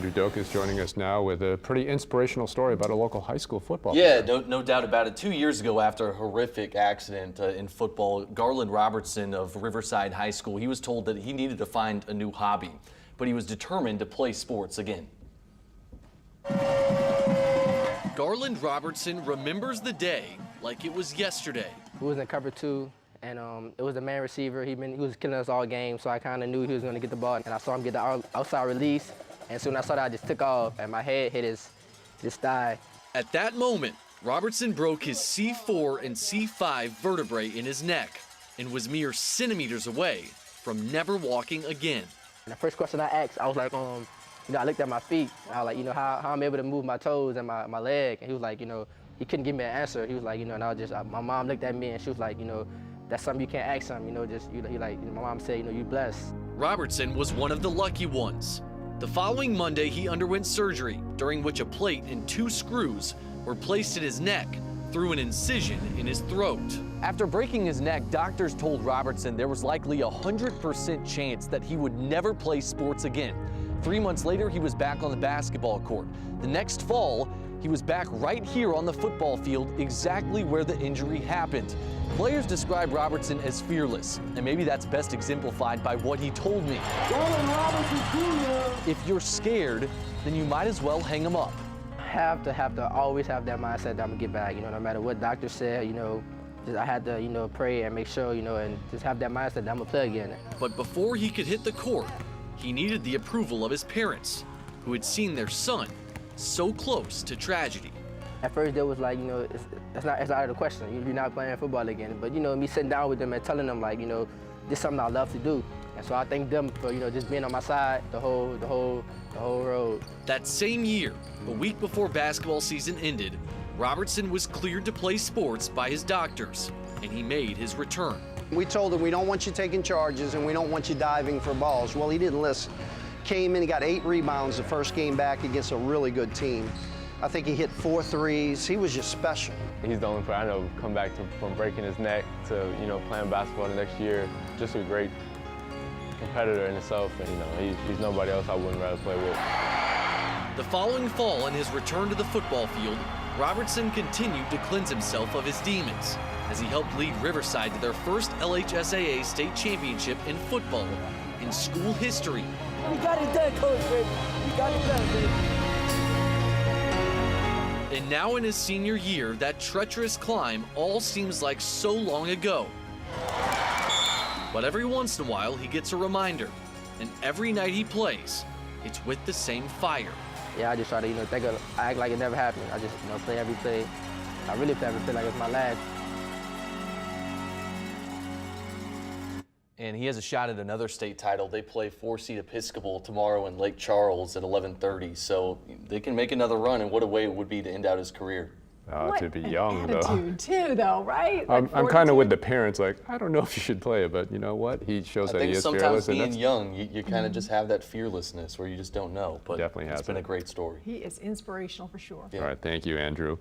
Andrew Doak is joining us now with a pretty inspirational story about a local high school football Yeah, player. no doubt about it. 2 years ago, after a horrific accident in football, Garland Robertson of Riverside High School, he was told that he needed to find a new hobby, but he was determined to play sports again. Garland Robertson remembers the day like it was yesterday. We was in cover 2, and it was a man receiver. He was killing us all game, so I kind of knew he was going to get the ball, and I saw him get the outside release, and soon as I saw that, I just took off, and my head hit his thigh. At that moment, Robertson broke his C4 and C5 vertebrae in his neck and was mere centimeters away from never walking again. And the first question I asked, I was like, I looked at my feet. I was like, how I'm able to move my toes and my leg. And he was like, he couldn't give me an answer. He was like, and I was just, my mom looked at me and she was like, that's something you can't ask him. My mom said, you blessed. Robertson was one of the lucky ones. The following Monday, he underwent surgery, during which a plate and 2 screws were placed in his neck through an incision in his throat. After breaking his neck, doctors told Robertson there was likely a 100% chance that he would never play sports again. 3 months later, he was back on the basketball court. The next fall, he was back right here on the football field, exactly where the injury happened. Players describe Robertson as fearless, and maybe that's best exemplified by what he told me. If you're scared, then you might as well hang him up. Have to always have that mindset that I'm gonna get back. No matter what doctor said, I had to, pray and make sure, and just have that mindset that I'm gonna play again. But before he could hit the court, he needed the approval of his parents, who had seen their son so close to tragedy. At first, they was like, it's out of the question. You're not playing football again. But me sitting down with them and telling them, like, this is something I love to do. And so I thank them for, just being on my side the whole road. That same year, a week before basketball season ended, Robertson was cleared to play sports by his doctors, and he made his return. We told him we don't want you taking charges and we don't want you diving for balls. Well, he didn't listen. Came in, he got 8 rebounds the first game back against a really good team. I think he hit 4 threes. He was just special. He's the only player I know come back from breaking his neck to playing basketball the next year. Just a great competitor in himself, and he's nobody else I wouldn't rather play with. The following fall, in his return to the football field, Robertson continued to cleanse himself of his demons as he helped lead Riverside to their first LHSAA state championship in football in school history. We got it done, Coach Rick. We got it done, baby. And now in his senior year, that treacherous climb all seems like so long ago. But every once in a while, he gets a reminder. And every night he plays, it's with the same fire. Yeah, I just try to, I act like it never happened. I just, play every play. I really play every play like it's my last. And he has a shot at another state title. They play 4-seed Episcopal tomorrow in Lake Charles at 11:30. So they can make another run, and what a way it would be to end out his career. To be young, though. Attitude, too, though, right? Like I'm kind of with the parents, like, I don't know if you should play it, but you know what? He shows that he is fearless. I think sometimes being young, you kind of just have that fearlessness where you just don't know. But definitely has it's been a great story. He is inspirational for sure. All right, thank you, Andrew.